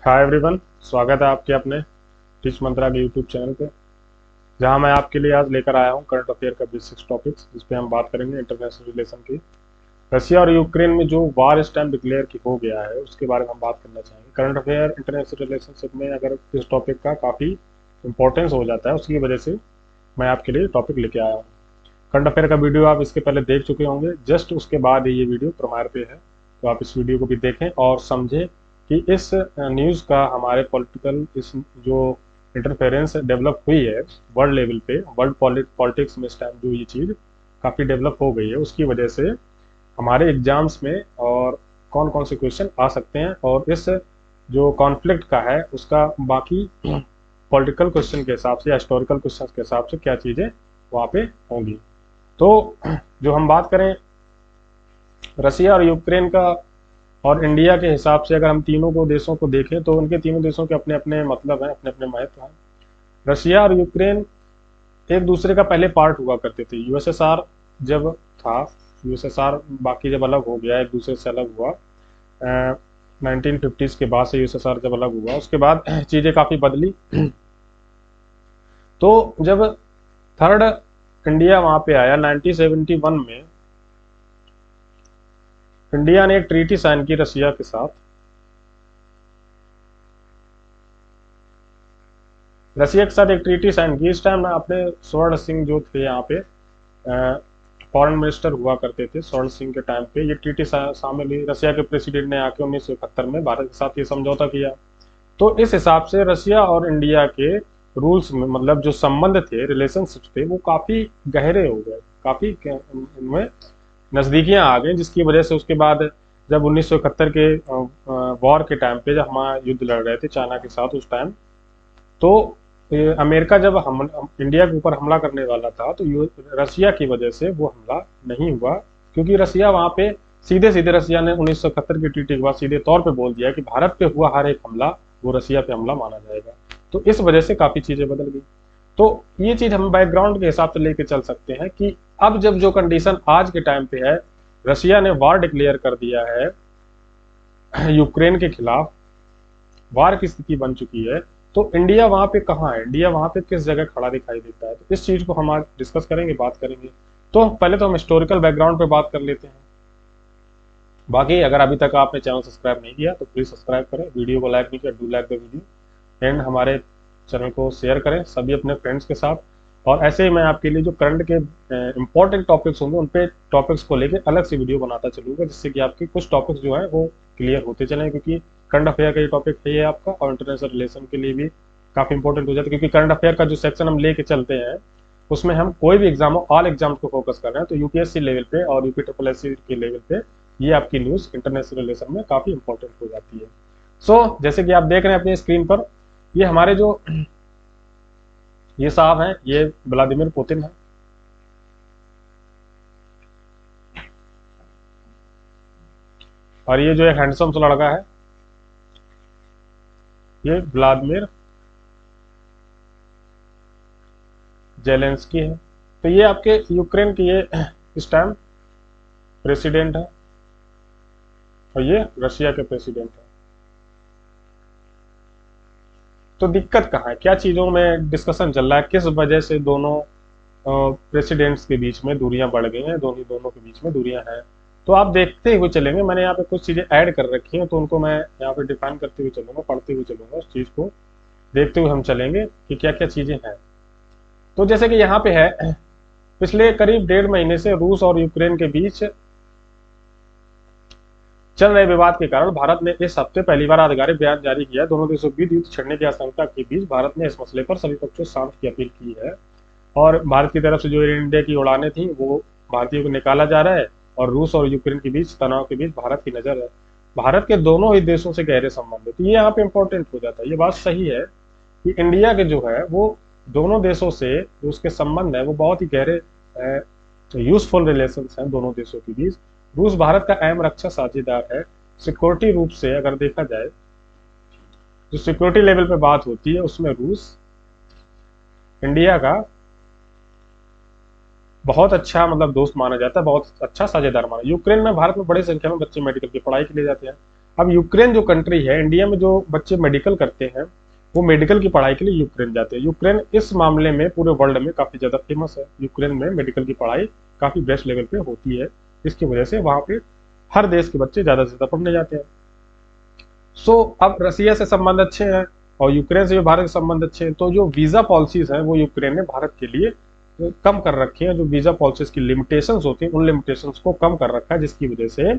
Hi everyone, स्वागत है आपके अपने टीच मंत्रा के यूट्यूब चैनल पे, जहां मैं आपके लिए आज लेकर आया हूं करंट अफेयर का बेसिक्स टॉपिक्स, जिस पे हम बात करेंगे इंटरनेशनल रिलेशन की। रशिया और यूक्रेन में जो वार इस टाइम डिक्लेयर की हो गया है, उसके बारे में हम बात करना चाहेंगे। करंट अफेयर इंटरनेशनल रिलेशनशिप में अगर इस टॉपिक का काफ़ी इंपॉर्टेंस हो जाता है, उसकी वजह से मैं आपके लिए टॉपिक लेके आया हूँ। करंट अफेयर का वीडियो आप इसके पहले देख चुके होंगे, जस्ट उसके बाद ये वीडियो प्रीमियर पे है, तो आप इस वीडियो को भी देखें और समझें कि इस न्यूज़ का हमारे पॉलिटिकल इस जो इंटरफेरेंस डेवलप हुई है वर्ल्ड लेवल पे, वर्ल्ड पॉलिटिक्स में इस टाइम जो ये चीज़ काफ़ी डेवलप हो गई है, उसकी वजह से हमारे एग्जाम्स में और कौन कौन से क्वेश्चन आ सकते हैं, और इस जो कॉन्फ्लिक्ट का है उसका बाकी पॉलिटिकल क्वेश्चन के हिसाब से या हिस्टोरिकल क्वेश्चन के हिसाब से क्या चीज़ें वहाँ पे होंगी। तो जो हम बात करें रसिया और यूक्रेन का और इंडिया के हिसाब से, अगर हम तीनों को देशों को देखें तो उनके तीनों देशों के अपने अपने मतलब हैं, अपने अपने महत्व हैं। रसिया और यूक्रेन एक दूसरे का पहले पार्ट हुआ करते थे। यूएसएसआर जब था, यूएसएसआर बाकी जब अलग हो गया, एक दूसरे से अलग हुआ 1950s के बाद से, यूएसएसआर जब अलग हुआ उसके बाद चीज़ें काफ़ी बदली। तो जब थर्ड इंडिया वहाँ पे आया 1971 में, इंडिया ने एक ट्रीटी साइन की रसिया के साथ। रसिया के साथ एक ट्रीटी साइन की। इस टाइम ना अपने स्वर्ण सिंह जो थे यहाँ पे फॉरेन मिनिस्टर हुआ करते थे, स्वर्ण सिंह के टाइम पे ये ट्रीटी शामिल हुई। रसिया के प्रेसिडेंट ने आके 1971 में भारत के साथ ये समझौता किया। तो इस हिसाब से रसिया और इंडिया के रूल्स में, मतलब जो संबंध थे, रिलेशनशिप थे, वो काफ़ी गहरे हो गए, काफ़ी इनमें नज़दीकियाँ आ गई, जिसकी वजह से उसके बाद जब 1971 के वॉर के टाइम पे जब हमारा युद्ध लड़ रहे थे चाइना के साथ उस टाइम, तो अमेरिका जब हम इंडिया के ऊपर हमला करने वाला था, तो रसिया की वजह से वो हमला नहीं हुआ, क्योंकि रसिया वहाँ पे सीधे सीधे रसिया ने 1971 की ट्रीटी के बाद सीधे तौर पे बोल दिया कि भारत पे हुआ हर एक हमला वो रसिया पे हमला माना जाएगा। तो इस वजह से काफ़ी चीज़ें बदल गई। तो ये चीज़ हम बैकग्राउंड के हिसाब से लेके चल सकते हैं कि अब जब जो कंडीशन आज के टाइम पे है, रसिया ने वार डिक्लेयर कर दिया है यूक्रेन के खिलाफ, वार की स्थिति बन चुकी है, तो इंडिया वहां पे कहाँ है, इंडिया वहां पे किस जगह खड़ा दिखाई देता है, तो इस चीज को हम आज डिस्कस करेंगे, बात करेंगे। तो पहले तो हम हिस्टोरिकल बैकग्राउंड पे बात कर लेते हैं। बाकी अगर अभी तक आपने चैनल सब्सक्राइब नहीं किया तो प्लीज सब्सक्राइब करें, वीडियो को लाइक नहीं किया do like the video, and हमारे चैनल को शेयर करें सभी अपने फ्रेंड्स के साथ। और ऐसे ही मैं आपके लिए जो करंट के इंपॉर्टेंट टॉपिक्स होंगे उन पे टॉपिक्स को लेकर अलग से वीडियो बनाता चलूंगा, जिससे कि आपके कुछ टॉपिक्स जो है वो क्लियर होते चलें, क्योंकि करंट अफेयर का ये टॉपिक है आपका, और इंटरनेशनल रिलेशन के लिए भी काफ़ी इंपॉर्टेंट हो जाता है, क्योंकि करंट अफेयर का जो सेक्शन हम लेके चलते हैं उसमें हम कोई भी एग्जाम हो, ऑल एग्जाम को फोकस कर रहे हैं। तो यूपीएससी लेवल पे और यूपीएससी के लेवल पे ये आपकी न्यूज़ इंटरनेशनल रिलेशन में काफ़ी इंपॉर्टेंट हो जाती है। सो जैसे कि आप देख रहे हैं अपनी स्क्रीन पर, ये हमारे जो ये साहब हैं, ये व्लादिमीर पुतिन है। और ये जो एक हैंडसम सा लड़का है, ये व्लादिमीर जेलेंस्की है। तो ये आपके यूक्रेन के ये इस टाइम प्रेसिडेंट है, और ये रशिया के प्रेसिडेंट है। तो दिक्कत कहाँ है, क्या चीज़ों में डिस्कशन चल रहा है, किस वजह से दोनों प्रेसिडेंट्स के बीच में दूरियां बढ़ गई हैं, दोनों के बीच में दूरियां हैं, तो आप देखते हुए चलेंगे। मैंने यहाँ पे कुछ चीज़ें ऐड कर रखी हैं, तो उनको मैं यहाँ पे डिफाइन करते हुए चलूंगा, पढ़ते हुए चलूंगा, उस चीज़ को देखते हुए हम चलेंगे कि क्या क्या चीज़ें हैं। तो जैसे कि यहाँ पे है, पिछले करीब 1.5 महीने से रूस और यूक्रेन के बीच चल रहे विवाद के कारण भारत ने इस हफ्ते पहली बार आधिकारिक बयान जारी किया। दोनों देशों के बीच युद्ध छिड़ने की आशंका के बीच भारत ने इस मसले पर सभी पक्षों से शांति की अपील की है, और भारत की तरफ से जो एयर इंडिया की उड़ानें थी वो भारतीयों को निकाला जा रहा है, और रूस और यूक्रेन के बीच तनाव के बीच भारत की नज़र है। भारत के दोनों ही देशों से गहरे संबंध है, तो ये यहाँ पे इंपॉर्टेंट हो जाता है। ये बात सही है कि इंडिया के जो है वो दोनों देशों से जो उसके संबंध है वो बहुत ही गहरे यूजफुल रिलेशन हैं दोनों देशों के बीच। रूस भारत का अहम रक्षा साझेदार है। सिक्योरिटी रूप से अगर देखा जाए, जो सिक्योरिटी लेवल पे बात होती है उसमें रूस इंडिया का बहुत अच्छा मतलब दोस्त माना जाता है, बहुत अच्छा साझेदार माना। यूक्रेन में भारत में बड़ी संख्या में बच्चे मेडिकल की पढ़ाई के लिए जाते हैं। अब यूक्रेन जो कंट्री है, इंडिया में जो बच्चे मेडिकल करते हैं वो मेडिकल की पढ़ाई के लिए यूक्रेन जाते हैं। यूक्रेन इस मामले में पूरे वर्ल्ड में काफी ज्यादा फेमस है। यूक्रेन में मेडिकल की पढ़ाई काफी बेस्ट लेवल पे होती है, इसकी वजह से वहां पे हर देश के बच्चे ज्यादा से ज्यादा पढ़ने जाते हैं। अब रसिया से संबंध अच्छे हैं और यूक्रेन से भी भारत के संबंध अच्छे हैं, तो जो वीजा पॉलिसीज हैं वो यूक्रेन ने भारत के लिए कम कर रखे हैं। जो वीजा पॉलिसीज की लिमिटेशंस होती हैं उन लिमिटेशंस को कम कर रखा है, जिसकी वजह से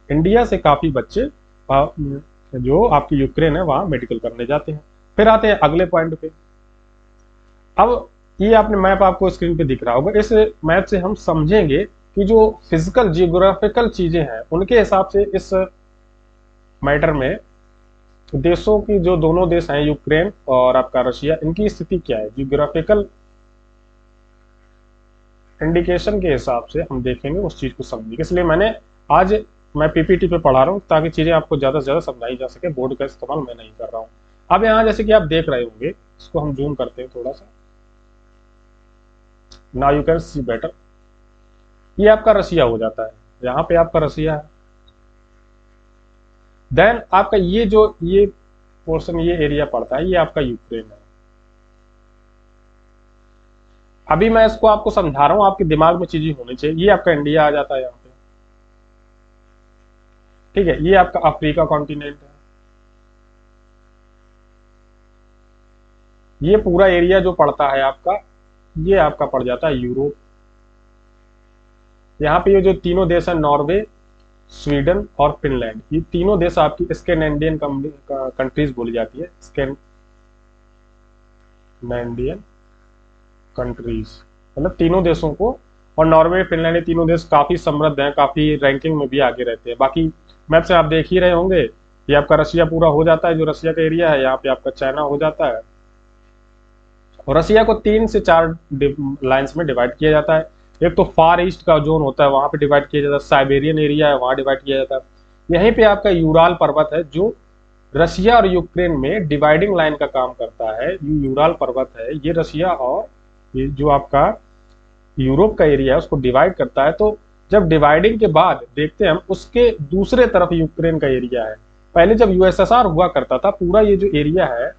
इंडिया से काफी बच्चे जो आपकी यूक्रेन है वहां मेडिकल करने जाते हैं। फिर आते हैं अगले पॉइंट पे। अब ये आपने मैप आपको स्क्रीन पे दिख रहा होगा, इस मैप से हम समझेंगे कि जो फिजिकल जियोग्राफिकल चीजें हैं उनके हिसाब से इस मैटर में देशों की, जो दोनों देश हैं यूक्रेन और आपका रशिया, इनकी स्थिति क्या है जियोग्राफिकल इंडिकेशन के हिसाब से हम देखेंगे, उस चीज को समझेंगे। इसलिए मैं पीपीटी पे पढ़ा रहा हूँ ताकि चीजें आपको ज्यादा से ज्यादा समझाई जा सके। बोर्ड का इस्तेमाल मैं नहीं कर रहा हूँ। अब यहाँ जैसे कि आप देख रहे होंगे, इसको हम जूम करते हैं थोड़ा सा, now you can see better. ये आपका रसिया हो जाता है, यहाँ पे आपका रसिया है। देन आपका ये पोर्शन, ये एरिया पड़ता है, ये आपका यूक्रेन है। अभी मैं इसको आपको समझा रहा हूं, आपके दिमाग में चीजें होनी चाहिए। ये आपका इंडिया आ जाता है यहाँ पे, ठीक है। ये आपका अफ्रीका कॉन्टिनेंट है। ये पूरा एरिया जो पड़ता है आपका, ये आपका पड़ जाता है यूरोप। यहाँ पे ये जो तीनों देश है, नॉर्वे, स्वीडन और फिनलैंड, ये तीनों देश आपकी स्कैंडिनेवियन कंट्रीज बोली जाती है। स्कैंडिनेवियन कंट्रीज मतलब तीनों देशों को, और नॉर्वे फिनलैंड, ये तीनों देश काफी समृद्ध हैं, काफी रैंकिंग में भी आगे रहते हैं। बाकी मैप से आप देख ही रहे होंगे, ये आपका रसिया पूरा हो जाता है, जो रसिया का एरिया है। यहाँ पे आपका चाइना हो जाता है, और रसिया को 3 से 4 लाइंस में डिवाइड किया जाता है। एक तो फार ईस्ट का जोन होता है, वहां पे डिवाइड किया जाता है। साइबेरियन एरिया है, वहां डिवाइड किया जाता है। यहीं पे आपका यूराल पर्वत है, जो रसिया और यूक्रेन में डिवाइडिंग लाइन का काम करता है। यूराल पर्वत है, ये रसिया और ये जो आपका यूरोप का एरिया है उसको डिवाइड करता है। तो जब डिवाइडिंग के बाद देखते हैं हम, उसके दूसरे तरफ यूक्रेन का एरिया है। पहले जब यूएसएसआर हुआ करता था, पूरा ये जो एरिया है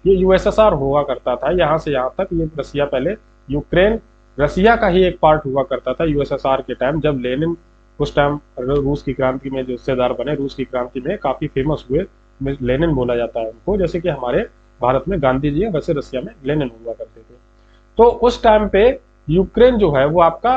ये यूएसएसआर हुआ करता था, यहाँ से यहाँ तक ये रसिया, पहले यूक्रेन रसिया का ही एक पार्ट हुआ करता था यूएसएसआर के टाइम, जब लेनिन उस टाइम रूस की क्रांति में जो हिस्सेदार बने, रूस की क्रांति में काफी फेमस हुए। लेनिन बोला जाता है उनको, जैसे कि हमारे भारत में गांधी जी है, वैसे रसिया में लेनिन हुआ करते थे। तो उस टाइम पे यूक्रेन जो है वो आपका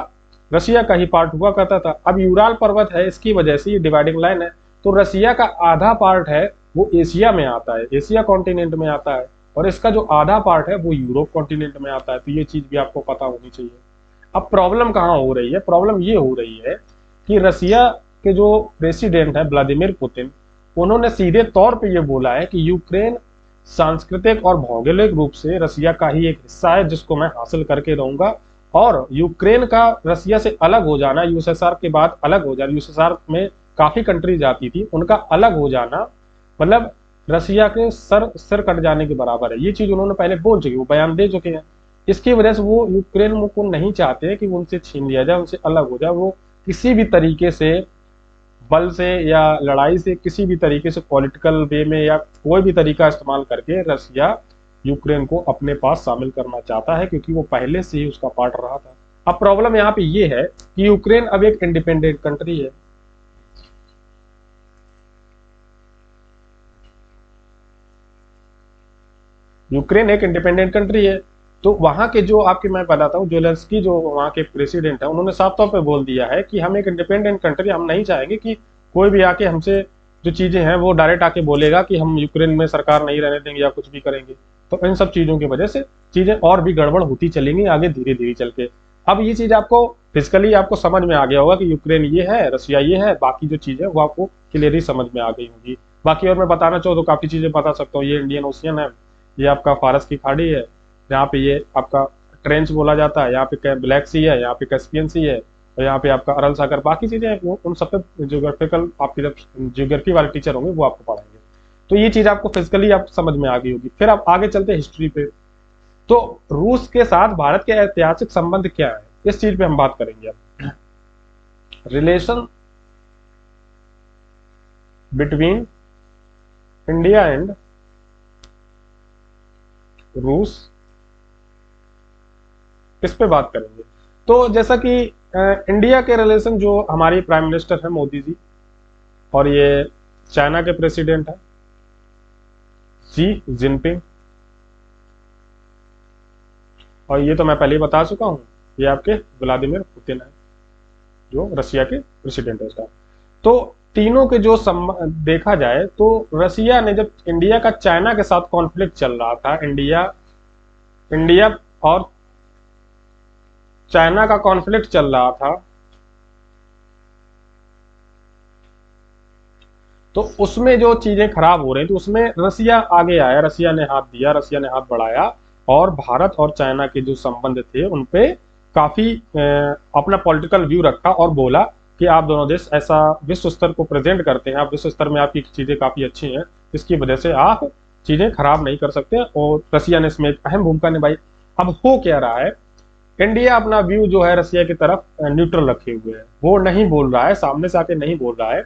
रसिया का ही पार्ट हुआ करता था। अब यूराल पर्वत है, इसकी वजह से ये डिवाइडिंग लाइन है, तो रसिया का आधा पार्ट है वो एशिया में आता है, एशिया कॉन्टिनेंट में आता है, और इसका जो आधा पार्ट है वो यूरोप कॉन्टिनेंट में आता है। तो ये चीज भी आपको पता होनी चाहिए। अब प्रॉब्लम कहाँ हो रही है? प्रॉब्लम ये हो रही है कि रसिया के जो प्रेसिडेंट है व्लादिमीर पुतिन, उन्होंने सीधे तौर पे ये बोला है कि यूक्रेन सांस्कृतिक और भौगोलिक रूप से रसिया का ही एक हिस्सा है, जिसको मैं हासिल करके रहूंगा। और यूक्रेन का रसिया से अलग हो जाना, यूएसएसआर के बाद अलग हो जाना, यूएसएसआर में काफी कंट्रीज आती थी, उनका अलग हो जाना मतलब रसिया के सर कट जाने के बराबर है। ये चीज उन्होंने पहले बोल चुके, वो बयान दे चुके हैं। इसकी वजह से वो यूक्रेन को नहीं चाहते कि वो उनसे छीन लिया जाए, उनसे अलग हो जाए। वो किसी भी तरीके से, बल से या लड़ाई से, किसी भी तरीके से, पॉलिटिकल वे में या कोई भी तरीका इस्तेमाल करके रसिया यूक्रेन को अपने पास शामिल करना चाहता है, क्योंकि वो पहले से ही उसका पार्ट रहा था। अब प्रॉब्लम यहाँ पे ये है कि यूक्रेन अब एक इंडिपेंडेंट कंट्री है। यूक्रेन एक इंडिपेंडेंट कंट्री है, तो वहां के जो आपके, मैं बताता हूँ, जेलेंस्की जो वहां के प्रेसिडेंट है, उन्होंने साफ तौर पे बोल दिया है कि हम एक इंडिपेंडेंट कंट्री, हम नहीं चाहेंगे कि कोई भी आके हमसे जो चीजें हैं वो डायरेक्ट आके बोलेगा कि हम यूक्रेन में सरकार नहीं रहने देंगे या कुछ भी करेंगे। तो इन सब चीजों की वजह से चीजें और भी गड़बड़ होती चलेंगी आगे धीरे धीरे चल के। अब ये चीज आपको फिजिकली आपको समझ में आ गया होगा कि यूक्रेन ये है, रसिया ये है, बाकी जो चीजें वो आपको क्लियरली समझ में आ गई होगी। बाकी और मैं बताना चाहूँ तो काफी चीजें बता सकता हूँ। ये इंडियन ओशियन है, ये आपका फारस की खाड़ी है, यहाँ पे ये आपका ट्रेंच बोला जाता है, यहाँ पे ब्लैक सी है, यहाँ पे कैस्पियन सी है, और यहाँ पे आपका अरल सागर। बाकी चीजें वो उन सब पे जियोग्राफिकल आपकी जब जियोग्राफी वाले टीचर होंगे वो आपको पढ़ाएंगे। तो ये चीज आपको फिजिकली आप समझ में आ गई होगी। फिर आप आगे चलते हैं हिस्ट्री पे। तो रूस के साथ भारत के ऐतिहासिक संबंध क्या है, इस चीज पे हम बात करेंगे। अब रिलेशन बिटवीन इंडिया एंड रूस, इस पे बात करेंगे। तो जैसा कि इंडिया के रिलेशन, जो हमारी प्राइम मिनिस्टर है मोदी जी, और ये चाइना के प्रेसिडेंट है शी जिनपिंग, और ये तो मैं पहले ही बता चुका हूं, ये आपके व्लादिमीर पुतिन है जो रसिया के प्रेसिडेंट है उसका। तो तीनों के जो देखा जाए तो रसिया ने, जब इंडिया का चाइना के साथ कॉन्फ्लिक्ट चल रहा था, इंडिया और चाइना का कॉन्फ्लिक्ट चल रहा था, तो उसमें जो चीजें खराब हो रही थी उसमें रसिया आगे आया, रसिया ने हाथ दिया, रसिया ने हाथ बढ़ाया, और भारत और चाइना के जो संबंध थे उन पे काफी अपना पॉलिटिकल व्यू रखा और बोला कि आप दोनों देश ऐसा विश्व स्तर को प्रेजेंट करते हैं, आप विश्व स्तर में आपकी चीजें काफी अच्छी हैं, इसकी वजह से आप चीजें खराब नहीं कर सकते, और रसिया ने इसमें एक अहम भूमिका निभाई। अब हो क्या रहा है, इंडिया अपना व्यू जो है रसिया की तरफ न्यूट्रल रखे हुए है, वो नहीं बोल रहा है, सामने से आके नहीं बोल रहा है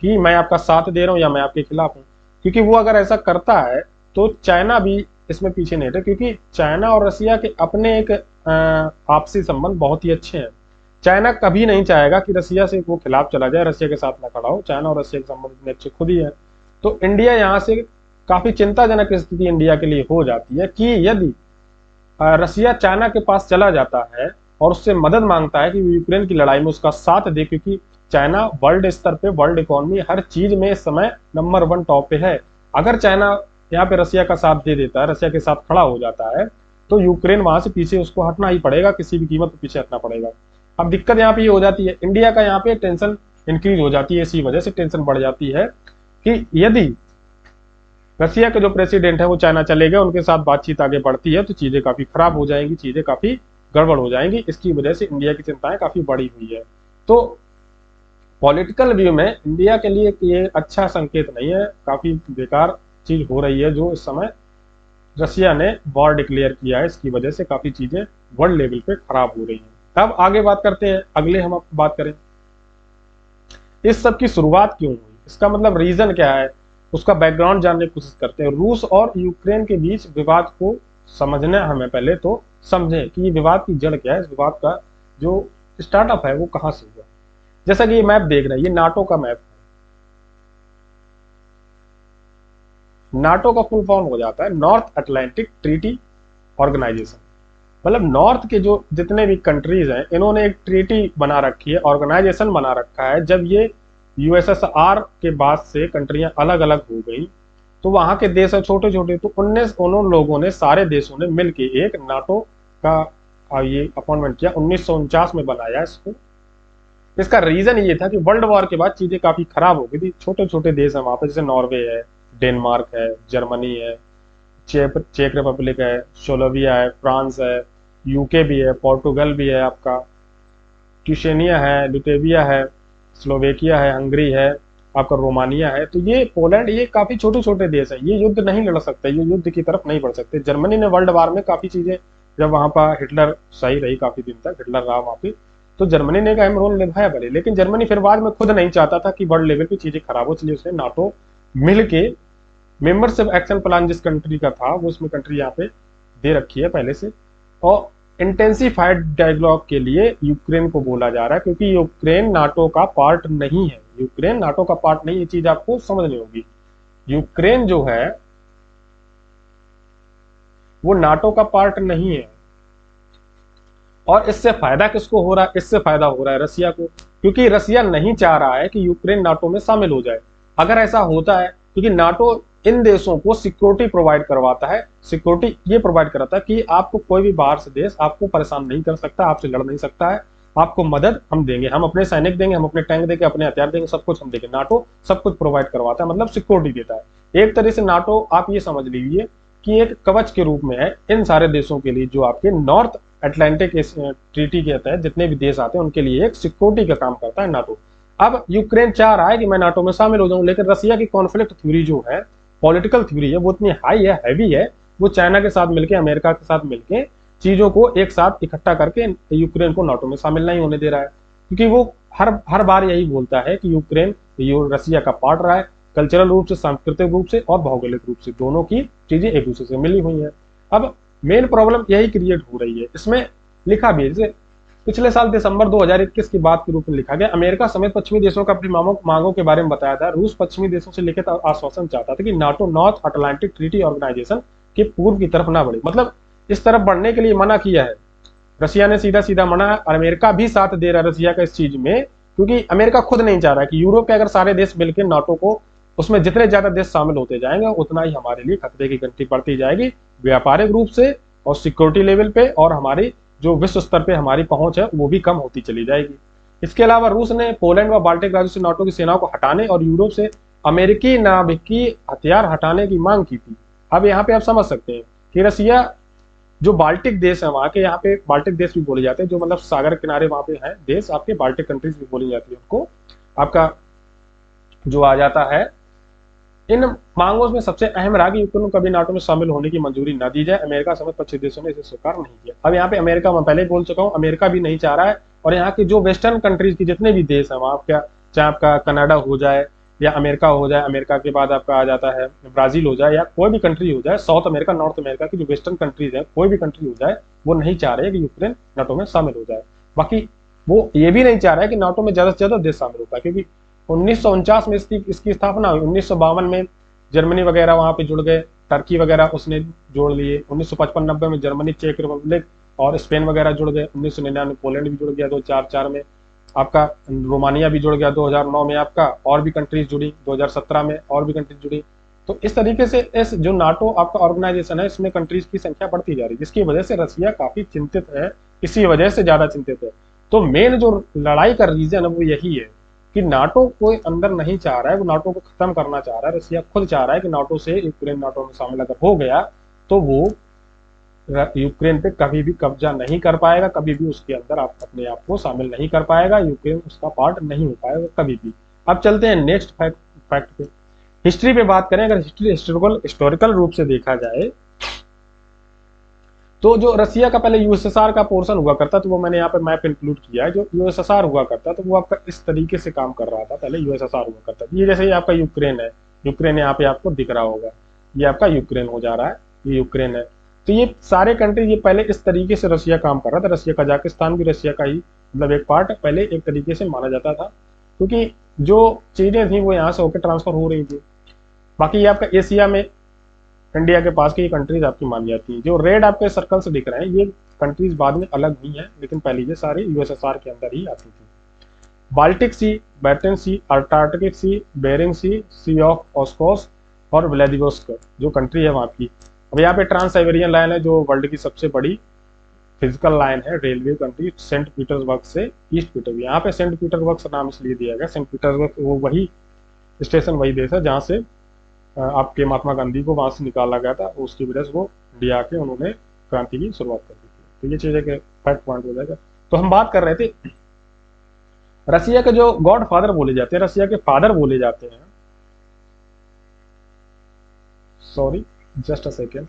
कि मैं आपका साथ दे रहा हूं या मैं आपके खिलाफ हूं, क्योंकि वो अगर ऐसा करता है तो चाइना भी इसमें पीछे नहीं हटे, क्योंकि चाइना और रसिया के अपने एक आपसी संबंध बहुत ही अच्छे हैं। चाइना कभी नहीं चाहेगा कि रसिया से वो खिलाफ चला जाए, रसिया के साथ ना खड़ा हो, चाइना और रसिया के संबंध इतने अच्छे खुद ही है। तो इंडिया यहाँ से काफी चिंताजनक स्थिति इंडिया के लिए हो जाती है कि यदि रसिया चाइना के पास चला जाता है और उससे मदद मांगता है कि यूक्रेन की लड़ाई में उसका साथ दे, क्योंकि चाइना वर्ल्ड स्तर पे, वर्ल्ड इकोनॉमी, हर चीज में इस समय नंबर 1 टॉप पे है। अगर चाइना यहाँ पे रसिया का साथ दे देता है, रसिया के साथ खड़ा हो जाता है, तो यूक्रेन वहां से पीछे उसको हटना ही पड़ेगा, किसी भी कीमत पर पीछे हटना पड़ेगा। अब दिक्कत यहाँ पे ये हो जाती है, इंडिया का यहाँ पे टेंशन इंक्रीज हो जाती है, इसी वजह से टेंशन बढ़ जाती है कि यदि रसिया के जो प्रेसिडेंट है वो चाइना चले गए, उनके साथ बातचीत आगे बढ़ती है तो चीजें काफी खराब हो जाएंगी, चीजें काफी गड़बड़ हो जाएंगी। इसकी वजह से इंडिया की चिंताएं काफी बढ़ी हुई है। तो पॉलिटिकल व्यू में इंडिया के लिए ये अच्छा संकेत नहीं है, काफी बेकार चीज हो रही है जो इस समय रसिया ने वॉर डिक्लेयर किया है, इसकी वजह से काफी चीजें वर्ल्ड लेवल पे खराब हो रही हैं। अब आगे बात करते हैं, अगले हम बात करें इस सब की शुरुआत क्यों हुई, इसका मतलब रीजन क्या है, उसका बैकग्राउंड जानने की कोशिश करते हैं। रूस और यूक्रेन के बीच विवाद को समझना हमें पहले तो समझें कि ये विवाद की जड़ क्या है, इस विवाद का जो स्टार्टअप है वो कहां से हुआ। जैसा कि ये मैप देख रहे हैं, ये नाटो का मैप है। नाटो का फुल फॉर्म हो जाता है नॉर्थ अटलांटिक ट्रीटी ऑर्गेनाइजेशन, मतलब नॉर्थ के जो जितने भी कंट्रीज हैं इन्होंने एक ट्रीटी बना रखी है, ऑर्गेनाइजेशन बना रखा है। जब ये यूएसएसआर के बाद से कंट्रियां अलग अलग हो गई तो वहां के देश है छोटे छोटे, तो उन लोगों ने, सारे देशों ने मिलके एक नाटो का ये अपॉइंटमेंट किया, 1949 में बनाया इसको। इसका रीजन ये था कि वर्ल्ड वॉर के बाद चीजें काफी खराब हो गई थी, छोटे छोटे देश है वहां पर, जैसे नॉर्वे है, डेनमार्क है, जर्मनी है, चेक रिपब्लिक है, स्लोवाकिया है, फ्रांस है, यूके भी है, पोर्टुगल भी है, आपका ट्यूशेनिया है, लिटुविया है, स्लोवेकिया है, हंगरी है, आपका रोमानिया है। तो ये पोलैंड, ये काफी छोटे छोटे देश है, ये युद्ध नहीं लड़ सकते, ये युद्ध की तरफ नहीं बढ़ सकते। जर्मनी ने वर्ल्ड वार में काफी चीजें, जब वहां पर हिटलर सही रही काफी दिन तक, हिटलर रहा वहां पे, तो जर्मनी ने एक अहम रोल निभाया भले, लेकिन जर्मनी फिर बाद में खुद नहीं चाहता था कि वर्ल्ड लेवल पे चीजें खराब हो, इसलिए उसने नाटो मिलके मेंबरशिप एक्शन प्लान जिस कंट्री का था वो उसमें कंट्री यहाँ पे दे रखी है पहले से। और इंटेंसिफाइड डायलॉग के लिए यूक्रेन को बोला जा रहा है, क्योंकि यूक्रेन नाटो का पार्ट नहीं है, यूक्रेन नाटो का पार्ट नहीं, ये चीज आपको समझनी होगी। यूक्रेन जो है वो नाटो का पार्ट नहीं है। और इससे फायदा किसको हो रहा है, इससे फायदा हो रहा है रसिया को, क्योंकि रसिया नहीं चाह रहा है कि यूक्रेन नाटो में शामिल हो जाए। अगर ऐसा होता है, क्योंकि नाटो इन देशों को सिक्योरिटी प्रोवाइड करवाता है, सिक्योरिटी ये प्रोवाइड कराता है कि आपको कोई भी बाहर से देश आपको परेशान नहीं कर सकता, आपसे लड़ नहीं सकता है, आपको मदद हम देंगे, हम अपने सैनिक देंगे, हम अपने टैंक देंगे, अपने हथियार देंगे, सब कुछ हम देंगे। नाटो सब कुछ प्रोवाइड करवाता है, मतलब सिक्योरिटी देता है। एक तरह से नाटो आप ये समझ लीजिए कि एक कवच के रूप में है इन सारे देशों के लिए, जो आपके नॉर्थ अटलांटिक ट्रीटी के तहत जितने भी देश आते हैं उनके लिए एक सिक्योरिटी का काम करता है नाटो। अब यूक्रेन चाह रहा है कि मैं नाटो में शामिल हो जाऊं, लेकिन रसिया की कॉन्फ्लिक्ट थ्योरी जो है, पॉलिटिकल थ्योरी है, वो इतनी हाई है, हैवी है, वो चाइना के साथ मिलकर, अमेरिका के साथ मिलकर चीजों को एक साथ इकट्ठा करके यूक्रेन को नाटो में शामिल नहीं होने दे रहा है। क्योंकि वो हर बार यही बोलता है कि यूक्रेन रसिया का पार्ट रहा है, कल्चरल रूप से, सांस्कृतिक रूप से और भौगोलिक रूप से, दोनों की चीजें एक दूसरे से मिली हुई हैं। अब मेन प्रॉब्लम यही क्रिएट हो रही है। इसमें लिखा भी है, जैसे पिछले साल दिसंबर 2021 की बात के रूप में लिखा गया, अमेरिका समेत पश्चिमी देशों का अपनी मांगों के बारे में बताया था। रूस पश्चिमी देशों से लिखित आश्वासन चाहता था कि NATO, North Atlantic Treaty Organisation के पूर्व की तरफ ना बढ़े, मतलब इस तरफ बढ़ने के लिए मना किया है। रसिया ने सीधा सीधा मना है, और अमेरिका भी साथ दे रहा है रसिया का इस चीज में, क्योंकि अमेरिका खुद नहीं चाह रहा कि यूरोप के अगर सारे देश मिलकर नाटो को, उसमें जितने ज्यादा देश शामिल होते जाएंगे उतना ही हमारे लिए खतरे की घंटी बढ़ती जाएगी, व्यापारिक रूप से और सिक्योरिटी लेवल पे, और हमारी जो विश्व स्तर पे हमारी पहुंच है वो भी कम होती चली जाएगी। इसके अलावा रूस ने पोलैंड व बाल्टिक राज्यों से नाटो की सेनाओं को हटाने और यूरोप से अमेरिकी नाभिकी हथियार हटाने की मांग की थी। अब यहाँ पे आप समझ सकते हैं कि रसिया, जो बाल्टिक देश है वहां के, यहाँ पे बाल्टिक देश भी बोले जाते हैं, जो मतलब सागर किनारे वहां पे हैं देश, आपके बाल्टिक कंट्रीज भी बोली जाती है उनको, आपका जो आ जाता है। इन मांगों में सबसे अहम रहा कि यूक्रेन को कभी नाटो में शामिल होने की मंजूरी न दी जाए। अमेरिका समेत पश्चिमी देशों ने इसे स्वीकार नहीं किया। अब यहाँ पे अमेरिका, मैं पहले बोल चुका हूँ, अमेरिका भी नहीं चाह रहा है, और यहाँ के जो वेस्टर्न कंट्रीज के जितने भी देश हैं वहां क्या, चाहे आपका कनाडा हो जाए या अमेरिका हो जाए, अमेरिका के बाद आपका आ जाता है ब्राजील हो जाए, या कोई भी कंट्री हो जाए, साउथ अमेरिका, नॉर्थ अमेरिका की जो वेस्टर्न कंट्रीज है, कोई भी कंट्री हो जाए, वो नहीं चाह रहे कि यूक्रेन नाटो में शामिल हो जाए। बाकी वो ये भी नहीं चाह रहा है कि नाटो में ज्यादा से ज्यादा देश शामिल होता है, क्योंकि 1949 में इसकी स्थापना हुई, 1952 में जर्मनी वगैरह वहां पे जुड़ गए, टर्की वगैरह उसने जोड़ लिए, 1955-90 में जर्मनी, चेक रिपब्लिक और स्पेन वगैरह जुड़ गए, 1999 में पोलैंड भी जुड़ गया, 2004 में आपका रोमानिया भी जुड़ गया, 2009 में आपका और भी कंट्रीज जुड़ी, 2017 में और भी कंट्रीज जुड़ी। तो इस तरीके से इस जो नाटो आपका ऑर्गेनाइजेशन है, इसमें कंट्रीज की संख्या बढ़ती जा रही है, जिसकी वजह से रसिया काफी चिंतित है, इसी वजह से ज्यादा चिंतित है। तो मेन जो लड़ाई का रीजन है वो यही है कि नाटो कोई अंदर नहीं चाह रहा है, वो नाटो को खत्म करना चाह रहा है। रसिया खुद चाह रहा है कि नाटो से यूक्रेन नाटो में शामिल अगर हो गया तो वो यूक्रेन पे कभी भी कब्जा नहीं कर पाएगा, कभी भी उसके अंदर आप अपने आप को शामिल नहीं कर पाएगा, यूक्रेन उसका पार्ट नहीं हो पाएगा कभी भी। अब चलते हैं नेक्स्ट फैक्ट पे, हिस्ट्री पे बात करें। अगर हिस्टोरिकल रूप से देखा जाए तो जो रसिया का पहले यूएसएसआर का पोर्शन हुआ करता, तो वो मैंने यहाँ पे मैप इंक्लूड किया है। जो यूएसएसआर हुआ करता तो वो आपका इस तरीके से काम कर रहा था, पहले यूएसएसआर हुआ करता। ये जैसे ये आपका यूक्रेन है, यूक्रेन यहाँ पे आपको दिख रहा होगा, ये आपका यूक्रेन हो जा रहा है, ये यूक्रेन है। तो ये सारे कंट्री ये पहले इस तरीके से रसिया काम कर रहा था। रसिया, कजाकिस्तान भी रसिया का ही मतलब एक पार्ट पहले एक तरीके से माना जाता था, क्योंकि जो चीजें थी वो यहाँ से होकर ट्रांसफर हो रही थी। बाकी ये आपका एशिया में इंडिया के पास की ये कंट्रीज आपकी मानी जाती है। जो रेड आपके सर्कल से दिख रहे हैं ये कंट्रीज बाद में अलग हुई हैं, लेकिन पहले ये सारी यूएसएसआर के अंदर ही आती थी। बाल्टिक सी, बैल्टन sea, Antarctic sea, Bering sea, sea of ऑस्कोस और व्लादिवोस्टोक जो कंट्री है वहां की। अब यहाँ पे ट्रांस साइबेरियन लाइन है जो वर्ल्ड की सबसे बड़ी फिजिकल लाइन है, रेलवे कंट्री सेंट पीटर्सबर्ग से ईस्ट पीटर्सबर्ग। यहाँ पे सेंट पीटर्सबर्ग का नाम इसलिए दिया गया, सेंट पीटर्सबर्ग वो वही स्टेशन, वही देश है जहाँ से आपके महात्मा गांधी को वहां से निकाला गया था, उसकी वजह से वो इंडिया के उन्होंने क्रांति की शुरुआत कर दी थी। तो ये चीज एक फैक्ट पॉइंट हो जाएगा। तो हम बात कर रहे थे रसिया के जो गॉड फादर बोले जाते हैं, रसिया के फादर बोले जाते हैं, सॉरी जस्ट अ सेकेंड,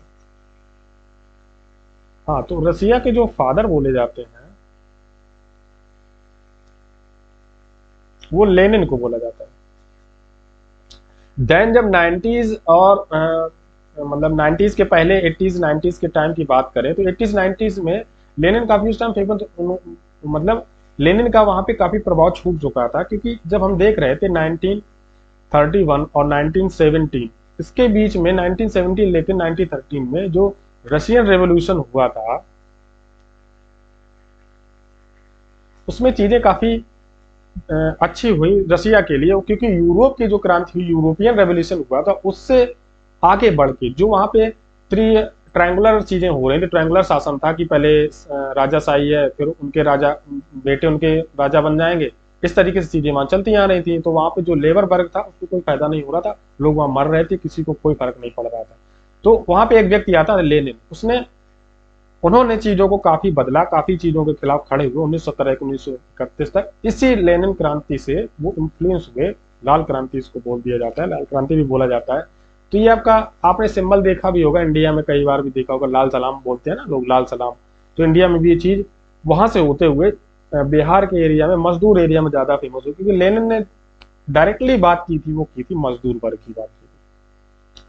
हाँ, तो रसिया के जो फादर बोले जाते हैं वो लेनिन को बोला जाता है। देन जब 90s और मतलब 90s के पहले 80s 90s के टाइम की बात करें तो 80s 90s में लेनिन काफी उस टाइम फेमस, मतलब लेनिन का वहां पे काफी प्रभाव छूट चुका था, क्योंकि जब हम देख रहे थे 1931 और 1917 इसके बीच में 1917 लेकर 1913 में जो रशियन रेवोल्यूशन हुआ था उसमें चीजें काफी अच्छी हुई रसिया के लिए, क्योंकि यूरोप की जो क्रांति हुई, यूरोपियन रेवोल्यूशन हुआ था, उससे आगे बढ़ के जो वहां पे ट्रायंगुलर चीजें हो रही थी, ट्रायंगुलर शासन था कि पहले राजाशाही है, फिर उनके राजा बेटे उनके राजा बन जाएंगे, इस तरीके से चीजें वहां चलती आ रही थी। तो वहां पे जो लेबर वर्ग था उसको कोई फायदा नहीं हो रहा था, लोग वहां मर रहे थे, किसी को कोई फर्क नहीं पड़ रहा था। तो वहां पे एक व्यक्ति आता है लेनिन, उन्होंने चीजों को काफी बदला, काफी चीजों के खिलाफ खड़े हुए 1917 से 1931 तक। इसी लेनिन क्रांति से वो इन्फ्लुएंस हुए, लाल क्रांति इसको बोल दिया जाता है, लाल क्रांति भी बोला जाता है। तो ये आपका आपने सिंबल देखा भी होगा, इंडिया में कई बार भी देखा होगा, लाल सलाम बोलते हैं ना लोग, लाल सलाम। तो इंडिया में भी ये चीज वहां से होते हुए बिहार के एरिया में, मजदूर एरिया में ज्यादा फेमस हुई, क्योंकि लेनिन ने डायरेक्टली बात की थी वो की थी मजदूर वर्ग की बात की थी।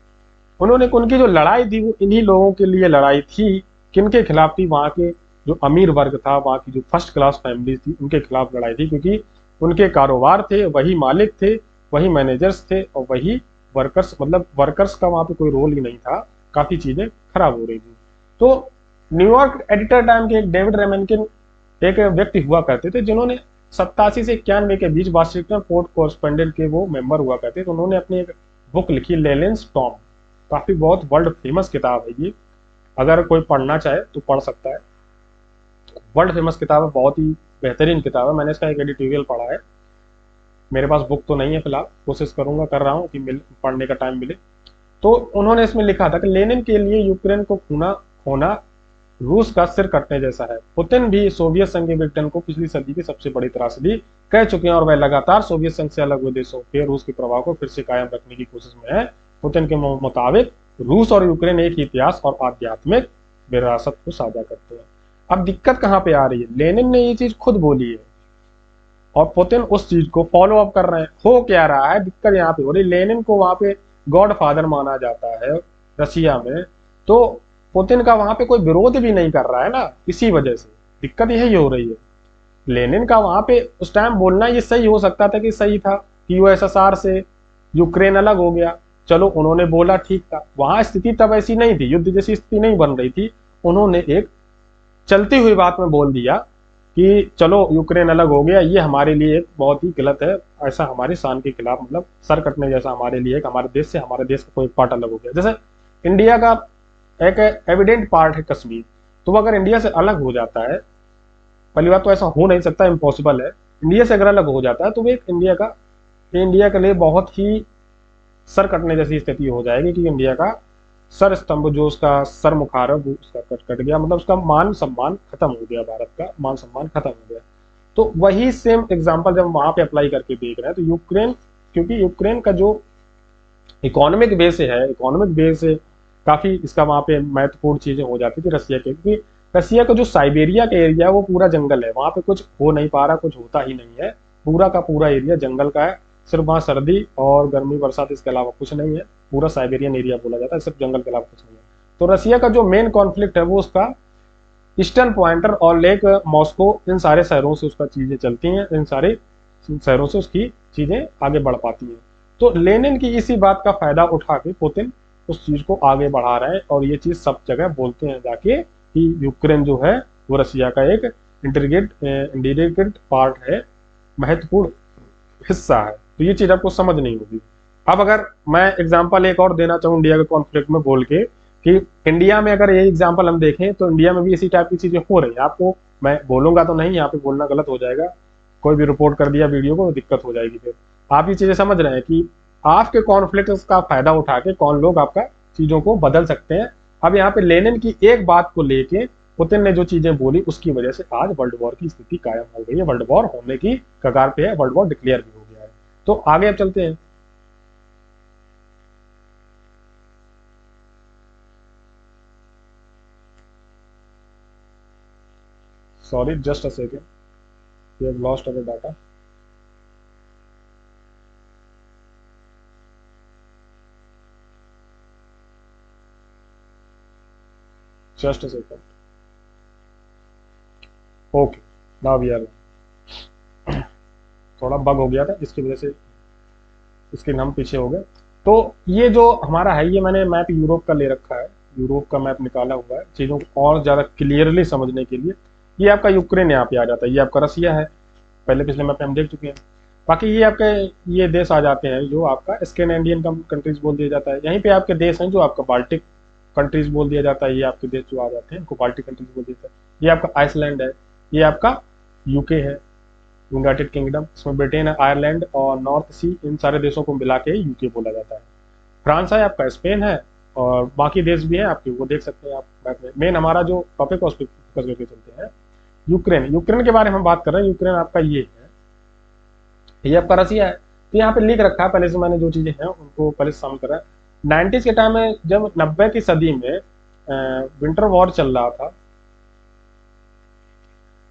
उन्होंने उनकी जो लड़ाई थी वो इन्हीं लोगों के लिए लड़ाई थी। किनके खिलाफ थी? वहां के जो अमीर वर्ग था, वहां की जो फर्स्ट क्लास फैमिली थी, उनके खिलाफ लड़ाई थी, क्योंकि उनके कारोबार थे, वही मालिक थे, वही मैनेजर्स थे, और वही वर्कर्स, मतलब वर्कर्स का वहां पे कोई रोल ही नहीं था। काफी चीजें खराब हो रही थी। तो न्यूयॉर्क एडिटर टाइम के एक डेविड रेमेनकिन एक व्यक्ति हुआ करते थे, जिन्होंने 87 से 91 के बीच वाशिंगटन पोस्ट कॉरेस्पोंडेंट के वो मेंबर हुआ करते। तो उन्होंने अपनी एक बुक लिखी, लेनिन्स टॉम। काफी बहुत वर्ल्ड फेमस किताब है ये, अगर कोई पढ़ना चाहे तो पढ़ सकता है। वर्ल्ड फेमस किताब है, बहुत ही बेहतरीन किताब है। मैंने इसका एक एडिटोरियल पढ़ा है। मेरे पास बुक तो नहीं है फिलहाल, कोशिश करूंगा, कर रहा हूँ कि पढ़ने का टाइम मिले। तो उन्होंने इसमें लिखा था कि लेनिन के लिए यूक्रेन को खोना रूस का सिर कटने जैसा है। पुतिन भी सोवियत संघ के विघटन को पिछली सदी की सबसे बड़ी त्रासदी कह चुके हैं, और वह लगातार सोवियत संघ से अलग हुए देशों के रूस के प्रभाव को फिर से कायम रखने की कोशिश में है। पुतिन के मुताबिक रूस और यूक्रेन एक ही इतिहास और आध्यात्मिक विरासत को साझा करते हैं। अब दिक्कत कहां पे आ रही है? लेनिन ने ये चीज खुद बोली है और पुतिन उस चीज को फॉलो अप कर रहे हैं। हो क्या रहा है? दिक्कत यहाँ पे हो रही है, लेनिन को वहां पे गॉड फादर माना जाता है रसिया में, तो पुतिन का वहां पे कोई विरोध भी नहीं कर रहा है ना, इसी वजह से दिक्कत यही हो रही है। लेनिन का वहां पे उस टाइम बोलना ये सही हो सकता था कि सही था कि यूएसएसआर से यूक्रेन अलग हो गया, चलो उन्होंने बोला ठीक था। वहां स्थिति तब ऐसी नहीं थी, युद्ध जैसी स्थिति नहीं बन रही थी। उन्होंने एक चलती हुई बात में बोल दिया कि चलो यूक्रेन अलग हो गया, ये हमारे लिए एक बहुत ही गलत है, ऐसा हमारी शान के खिलाफ, मतलब सर कटने जैसा हमारे लिए, एक हमारे देश से हमारे देश का कोई पार्ट अलग हो गया। जैसे इंडिया का एक एविडेंट पार्ट है कश्मीर, तो वो अगर इंडिया से अलग हो जाता है, पहली बात तो ऐसा हो नहीं सकता, इम्पॉसिबल है। इंडिया से अगर अलग हो जाता है तो वो एक इंडिया के लिए बहुत ही सर कटने जैसी स्थिति हो जाएगी कि इंडिया का सर स्तंभ, जो उसका सर मुखार है, वो उसका कट गया, मतलब उसका मान सम्मान खत्म हो गया, भारत का मान सम्मान खत्म हो गया। तो वही सेम एग्जांपल जब वहां पे अप्लाई करके देख रहे हैं, तो यूक्रेन, क्योंकि यूक्रेन का जो इकोनॉमिक बेस है, इकोनॉमिक बेस काफी इसका वहां पे महत्वपूर्ण चीजें हो जाती थी रसिया के, क्योंकि रसिया का जो साइबेरिया का एरिया है वो पूरा जंगल है, वहां पे कुछ हो नहीं पा रहा, कुछ होता ही नहीं है, पूरा का पूरा एरिया जंगल का है। सिर्फ वहां सर्दी और गर्मी बरसात, इसके अलावा कुछ नहीं है। पूरा साइबेरियन एरिया बोला जाता है, सिर्फ जंगल के अलावा कुछ नहीं है। तो रसिया का जो मेन कॉन्फ्लिक्ट है वो उसका ईस्टर्न पॉइंटर और लेक मॉस्को, इन सारे शहरों से उसका चीजें चलती हैं, इन सारे शहरों से उसकी चीजें आगे बढ़ पाती हैं। तो लेनिन की इसी बात का फायदा उठा के पुतिन उस चीज को आगे बढ़ा रहे हैं, और ये चीज सब जगह बोलते हैं जाके कि यूक्रेन जो है वो रसिया का एक इंटीग्रेटेड पार्ट है, महत्वपूर्ण हिस्सा है। तो ये चीज आपको समझ नहीं होगी। अब अगर मैं एग्जांपल एक और देना चाहूँ इंडिया के कॉन्फ्लिक्ट में बोल के, कि इंडिया में अगर ये एग्जांपल हम देखें तो इंडिया में भी इसी टाइप की चीजें हो रही है। आपको मैं बोलूंगा तो नहीं, यहाँ पे बोलना गलत हो जाएगा, कोई भी रिपोर्ट कर दिया वीडियो को, दिक्कत हो जाएगी। फिर आप ये चीजें समझ रहे हैं कि आपके कॉन्फ्लिक्ट का फायदा उठा के कौन लोग आपका चीजों को बदल सकते हैं। अब यहाँ पे लेनिन की एक बात को लेके पुतिन ने जो चीजें बोली, उसकी वजह से आज वर्ल्ड वॉर की स्थिति कायम हो गई है, वर्ल्ड वॉर होने की कगार पे है, वर्ल्ड वॉर डिक्लेयर भी हो गया है। तो आगे अब चलते हैं। Sorry, just a second, we have lost our data. Just a second. Okay, now we are. थोड़ा बग हो गया था, इसकी वजह से स्क्रीन हम पीछे हो गए। तो ये जो हमारा है, ये मैंने मैप यूरोप का ले रखा है, यूरोप का मैप निकाला हुआ है चीज़ों को और ज़्यादा क्लियरली समझने के लिए। ये आपका यूक्रेन यहाँ पे आ जाता है, ये आपका रसिया है, पहले पिछले मैप में हम देख चुके हैं। बाकी ये आपके ये देश आ जाते हैं जो आपका स्कैंडिनेवियन कंट्रीज बोल दिया जाता है। यहीं पे आपके देश हैं जो आपका बाल्टिक कंट्रीज बोल दिया जाता है, ये आपके देश जो आ जाते हैं इनको बाल्टिक कंट्रीज बोल दिया जाता है। ये आपका आइसलैंड है, ये आपका यूके है, यूनाइटेड किंगडम, इसमें ब्रिटेन, आयरलैंड और नॉर्थ सी, इन सारे देशों को मिला के यूके बोला जाता है। फ्रांस है आपका, स्पेन है, और बाकी देश भी हैं आपके, वो देख सकते हैं आप मैप में। मेन हमारा जो टॉपिक है उस पर फोकस करके चलते हैं। यूक्रेन, यूक्रेन के बारे में हम बात कर रहे हैं। यूक्रेन आपका ये है, ये आपका रसिया है। तो यहाँ पे लिख रखा है, पहले से मैंने जो चीजें हैं उनको पहले से शामिल करा है। 90s के टाइम में, जब 90 की सदी में विंटर वॉर चल रहा था,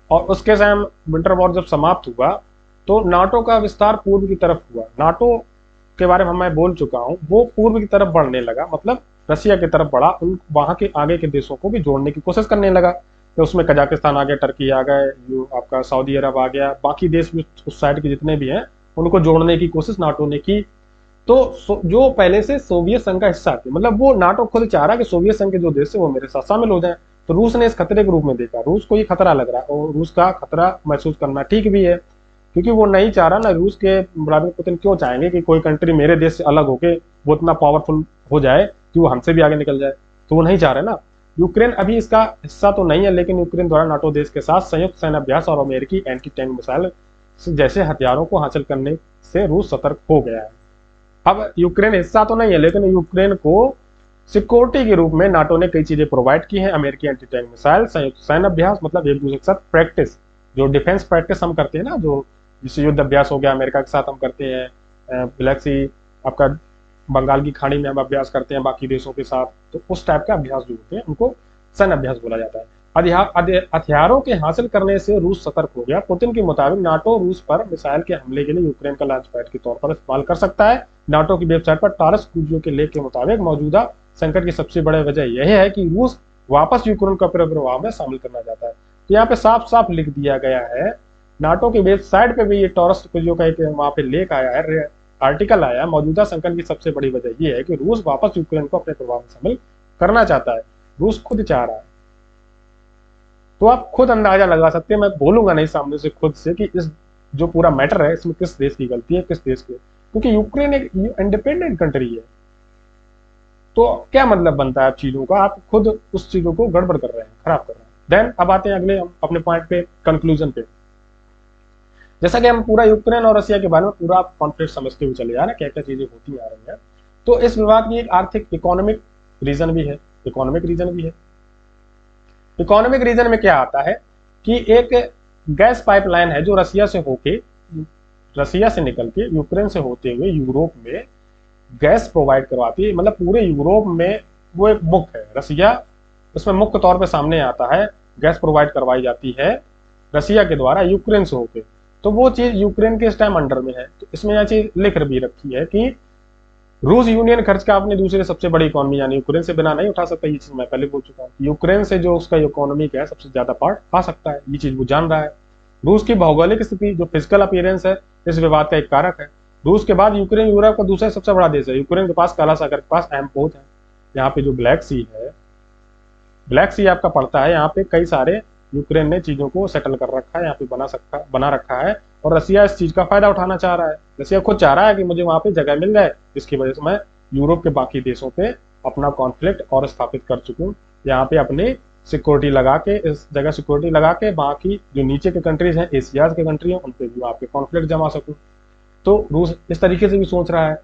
और उसके टाइम विंटर वॉर जब समाप्त हुआ तो नाटो का विस्तार पूर्व की तरफ हुआ। नाटो के बारे में मैं बोल चुका हूँ, वो पूर्व की तरफ बढ़ने लगा, मतलब रसिया की तरफ बढ़ा, उन वहां के आगे के देशों को भी जोड़ने की कोशिश करने लगा। तो उसमें कजाकिस्तान आ गया, टर्की आ गए, जो आपका सऊदी अरब आ गया, बाकी देश भी उस साइड के जितने भी हैं उनको जोड़ने की कोशिश नाटो ने की। तो जो पहले से सोवियत संघ का हिस्सा थे, मतलब वो नाटो खुद चाह रहा कि सोवियत संघ के जो देश है वो मेरे साथ शामिल हो जाए। तो रूस ने इस खतरे के रूप में देखा, रूस को ये खतरा लग रहा है और रूस का खतरा महसूस करना ठीक भी है, क्योंकि वो नहीं चाह रहा ना, रूस के व्लादिमीर पुतिन क्यों चाहेंगे कि कोई कंट्री मेरे देश से अलग होके वो इतना पावरफुल हो जाए कि वो हमसे भी आगे निकल जाए, तो वो नहीं चाह रहे ना। यूक्रेन अभी इसका हिस्सा तो नहीं है, लेकिन यूक्रेन द्वारा नाटो देश के साथ संयुक्त सैन्य अभ्यास और अमेरिकी एंटी टैंक मिसाइल जैसे हथियारों को हासिल करने से रूस सतर्क हो गया है। अब यूक्रेन हिस्सा तो नहीं है, लेकिन यूक्रेन को सिक्योरिटी के रूप में नाटो ने कई चीजें प्रोवाइड की हैं, अमेरिकी एंटी टैंक मिसाइल, संयुक्त सैन्य अभ्यास, मतलब एक दूसरे के साथ प्रैक्टिस, जो डिफेंस प्रैक्टिस हम करते हैं ना, जो जैसे युद्ध अभ्यास हो गया अमेरिका के साथ हम करते हैं, ब्लैक सी आपका बंगाल की खाड़ी में हम अभ्यास करते हैं बाकी देशों के साथ, तो उस टाइप के अभ्यास जो होते हैं उनको सैन्य अभ्यास बोला जाता है। हथियारों के हासिल करने से रूस सतर्क हो गया। पुतिन के मुताबिक नाटो रूस पर मिसाइल के हमले के लिए यूक्रेन का लॉन्च पैड के तौर पर इस्तेमाल कर सकता है। नाटो की वेबसाइट पर टारस कुजियो के लेख के मुताबिक मौजूदा संकट की सबसे बड़ी वजह यह है कि रूस वापस यूक्रेन का प्रभाव में शामिल करना चाहता है। तो यहाँ पे साफ साफ लिख दिया गया है, नाटो की वेबसाइट पे भी ये टॉरस कुजियो का एक वहां पे लेख आया है, आर्टिकल आया है, मौजूदा संकट की सबसे बड़ी वजह यह है कि रूस वापस यूक्रेन को अपने प्रभाव में शामिल करना चाहता है, रूस खुद चाह रहा है। तो आप खुद अंदाजा लगा सकते हैं, मैं बोलूंगा नहीं सामने से खुद से कि इस जो पूरा मैटर है इसमें किस देश की गलती है, किस देश की, क्योंकि यूक्रेन एक इंडिपेंडेंट कंट्री है। तो क्या मतलब बनता है आप चीजों का, आप खुद उस चीजों को गड़बड़ कर रहे हैं, खराब कर रहे हैं। देन अब आते हैं अगले अपने पॉइंट पे, कंक्लूजन पे। जैसा कि हम पूरा यूक्रेन और रसिया के बारे में पूरा कॉन्फ्लिक्ट समझते हुए चले जा रहे हैं, क्या क्या चीजें होती आ रही हैं, तो इस विवाद की एक आर्थिक इकोनॉमिक रीजन भी है, इकोनॉमिक रीजन भी है। इकोनॉमिक रीजन में क्या आता है कि एक गैस पाइपलाइन है जो रसिया से निकल के यूक्रेन से होते हुए यूरोप में गैस प्रोवाइड करवाती है, मतलब पूरे यूरोप में वो एक मुख्य है, रसिया उसमें मुख्य तौर पे सामने आता है, गैस प्रोवाइड करवाई जाती है रसिया के द्वारा यूक्रेन से होके। तो वो चीज यूक्रेन के इस टाइम अंडर में है। तो इसमें यह चीज लिख भी रखी है कि रूस यूनियन खर्च का अपने दूसरे सबसे बड़ी इकोनॉमी यानी यूक्रेन से बिना नहीं उठा सकता। ये चीज मैं पहले बोल चुका हूँ, यूक्रेन से जो उसका इकोनॉमी का है सबसे ज्यादा पार्ट आ सकता है, ये चीज वो जान रहा है। रूस की भौगोलिक स्थिति जो फिजिकल अपीयरेंस है इस विवाद का एक कारक है। रूस के बाद यूक्रेन यूरोप का दूसरा सबसे बड़ा देश है। यूक्रेन के पास काला सागर के पास अहम पोत है। यहाँ पे जो ब्लैक सी है, ब्लैक सी आपका पड़ता है, यहाँ पे कई सारे यूक्रेन ने चीजों को सेटल कर रखा है, यहाँ पे बना रखा है, और रसिया इस चीज का फायदा उठाना चाह रहा है। रसिया खुद चाह रहा है कि मुझे वहां पे जगह मिल जाए, जिसकी वजह से मैं यूरोप के बाकी देशों पे अपना कॉन्फ्लिक्ट और स्थापित कर चुकूं, यहाँ पे अपनी सिक्योरिटी लगा के, इस जगह सिक्योरिटी लगा के बाकी जो नीचे के कंट्रीज हैं, एशिया के कंट्री हैं, उन पे भी आपके कॉन्फ्लिक्ट जमा सकूं। तो रूस इस तरीके से भी सोच रहा है,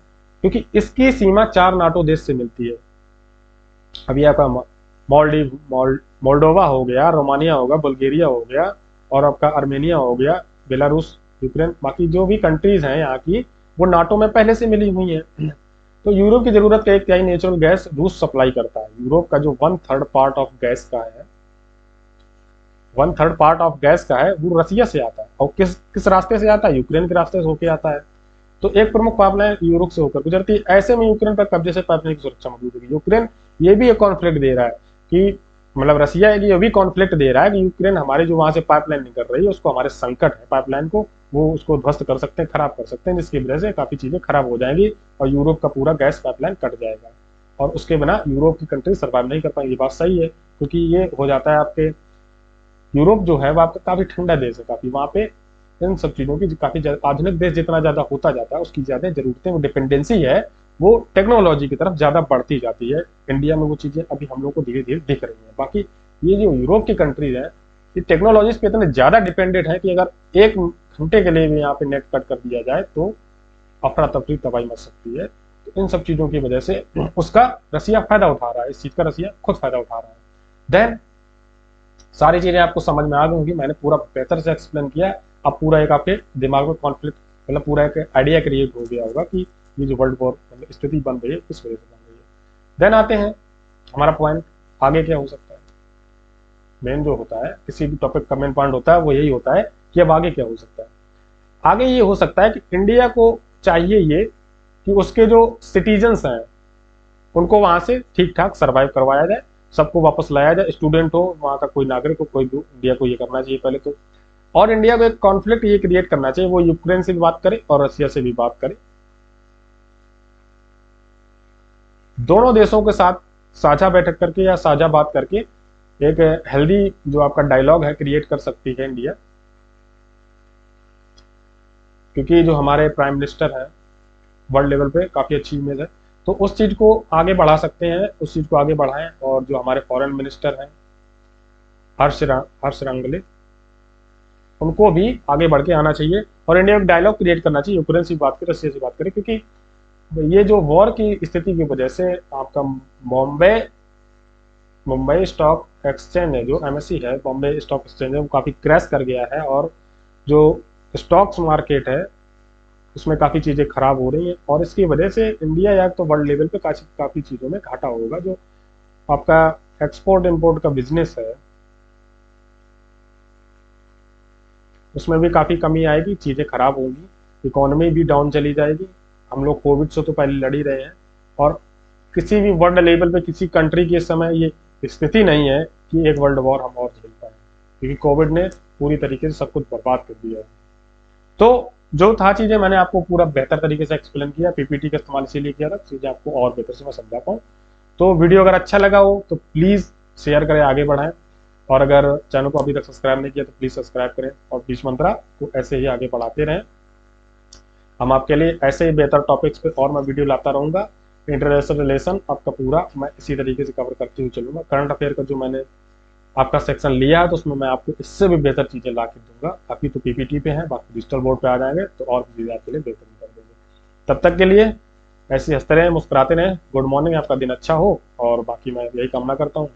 क्योंकि इसकी सीमा 4 नाटो देश से मिलती है। अभी आपका मोल्डोवा हो गया, रोमानिया हो गया, बुल्गारिया हो गया, और आपका आर्मेनिया हो गया, बेलारूस, यूक्रेन, बाकी जो भी कंट्रीज हैं यहाँ की वो नाटो में पहले से मिली हुई हैं। तो यूरोप की जरूरत का 1/3 नेचुरल गैस रूस सप्लाई करता है। यूरोप का जो 1/3 पार्ट ऑफ गैस का है, 1/3 पार्ट ऑफ गैस का है, वो रसिया से आता है। और किस रास्ते से आता है? यूक्रेन के रास्ते से होके आता है। तो एक प्रमुख पाइपलाइन यूरोप से होकर गुजरती है। ऐसे में यूक्रेन पर कब्जे से पाइपलाइन की सुरक्षा मौजूद होगी। यूक्रेन ये भी एक कॉन्फ्लिक्ट दे रहा है कि मतलब रसिया ये भी कॉन्फ्लिक्ट दे रहा है कि यूक्रेन हमारे जो वहां से पाइपलाइन निकल रही है उसको, हमारे संकट है पाइपलाइन को, वो उसको ध्वस्त कर सकते हैं, खराब कर सकते हैं, जिसकी वजह से काफी चीजें खराब हो जाएंगी और यूरोप का पूरा गैस पाइपलाइन कट जाएगा और उसके बिना यूरोप की कंट्री सर्वाइव नहीं कर पाएंगी। ये बात सही है, क्योंकि ये हो जाता है आपके यूरोप जो है वो आपका काफी ठंडा देश है, काफी वहां पे इन सब चीजों की काफी आधुनिक देश जितना ज्यादा होता जाता है उसकी ज्यादा जरूरतें, वो डिपेंडेंसी है, वो टेक्नोलॉजी की तरफ ज्यादा बढ़ती जाती है। इंडिया में वो चीजें अभी हम लोग को धीरे धीरे दिख रही है। बाकी ये जो यूरोप की कंट्रीज है ये टेक्नोलॉजीज पे इतने ज्यादा डिपेंडेंट है कि अगर 1 घंटे के लिए भी यहाँ पे नेट कट कर दिया जाए तो अफरा तफरी तबाही मच सकती है। तो इन सब चीजों की वजह से उसका रसिया फायदा उठा रहा है, इस चीज का रसिया खुद फायदा उठा रहा है। देन सारी चीजें आपको समझ में आ गई होंगी, मैंने पूरा बेहतर से एक्सप्लेन किया। अब पूरा एक आपके दिमाग में कॉन्फ्लिक्ट मतलब पूरा एक आइडिया क्रिएट हो गया होगा कि ये जो वर्ल्ड वॉर स्थिति बन रही है किस वजह से बन रही है। देन आते हैं हमारा पॉइंट, आगे क्या हो सकता है। मेन जो होता है किसी भी टॉपिक का मेन पॉइंट होता है वो यही होता है कि अब आगे क्या हो सकता है। आगे ये हो सकता है कि इंडिया को चाहिए ये कि उसके जो सिटीजन्स हैं उनको वहां से ठीक ठाक सर्वाइव करवाया जाए, सबको वापस लाया जाए, स्टूडेंट हो, वहां का कोई नागरिक हो, कोई इंडिया को ये करना चाहिए पहले तो। और इंडिया को एक कॉन्फ्लिक्ट ये क्रिएट करना चाहिए, वो यूक्रेन से भी बात करे और रशिया से भी बात करे, दोनों देशों के साथ साझा बैठक करके या साझा बात करके एक हेल्दी जो आपका डायलॉग है क्रिएट कर सकती है इंडिया। क्योंकि जो हमारे प्राइम मिनिस्टर हैं वर्ल्ड लेवल पे काफ़ी अच्छी इमेज है, तो उस चीज़ को आगे बढ़ा सकते हैं, उस चीज़ को आगे बढ़ाएं। और जो हमारे फॉरेन मिनिस्टर हैं हर्ष रंगले, उनको भी आगे बढ़ के आना चाहिए और इंडिया एक डायलॉग क्रिएट करना चाहिए, यूक्रेन से बात करे, रशिया से बात करे। क्योंकि ये जो वॉर की स्थिति की वजह से आपका मुंबई स्टॉक एक्सचेंज है, जो एमएससी है, बॉम्बे स्टॉक एक्सचेंज है, वो काफ़ी क्रैश कर गया है और जो स्टॉक्स मार्केट है उसमें काफ़ी चीज़ें खराब हो रही हैं। और इसकी वजह से इंडिया या तो वर्ल्ड लेवल पे काफ़ी चीज़ों में घाटा होगा। जो आपका एक्सपोर्ट इंपोर्ट का बिजनेस है उसमें भी काफ़ी कमी आएगी, चीज़ें खराब होंगी, इकोनॉमी भी डाउन चली जाएगी। हम लोग कोविड से तो पहले लड़ ही रहे हैं और किसी भी वर्ल्ड लेवल पे किसी कंट्री की इस समय ये स्थिति नहीं है कि एक वर्ल्ड वॉर हम और झेल पाए, क्योंकि कोविड ने पूरी तरीके से सब कुछ बर्बाद कर दिया है। तो जो था चीज़ें मैंने आपको पूरा बेहतर तरीके से एक्सप्लेन किया, पीपीटी का इस्तेमाल इसीलिए किया था चीज़ें आपको और बेहतर से मैं समझा पाऊँ। तो वीडियो अगर अच्छा लगा हो तो प्लीज़ शेयर करें, आगे बढ़ाएं। और अगर चैनल को अभी तक सब्सक्राइब नहीं किया तो प्लीज़ सब्सक्राइब करें और बीच मंत्रा को ऐसे ही आगे बढ़ाते रहें। हम आपके लिए ऐसे ही बेहतर टॉपिक्स पे और मैं वीडियो लाता रहूँगा। इंटरनेशनल रिलेशन आपका पूरा मैं इसी तरीके से कवर करते हुए चलूँगा। करंट अफेयर का जो मैंने आपका सेक्शन लिया है तो उसमें मैं आपको इससे भी बेहतर चीज़ें ला के दूंगा। अभी तो पीपीटी पे है, बाकी डिजिटल बोर्ड पे आ जाएंगे तो और भी चीज़ें आपके लिए बेहतर कर देंगे। तब तक के लिए ऐसे हंसते रहें, मुस्कुराते रहें। गुड मॉर्निंग, आपका दिन अच्छा हो और बाकी मैं यही कामना करता हूँ।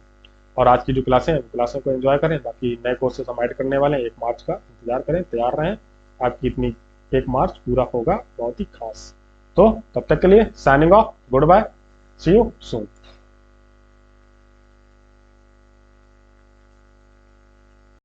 और आज की जो क्लासें हैं क्लासों को एंजॉय करें। बाकी नए कोर्सेज हम ऐड करने वाले हैं, 1 मार्च का इंतजार करें, तैयार रहें। आपकी इतनी 1 मार्च पूरा होगा बहुत ही खास। तो तब तक के लिए signing off, good bye, see you soon.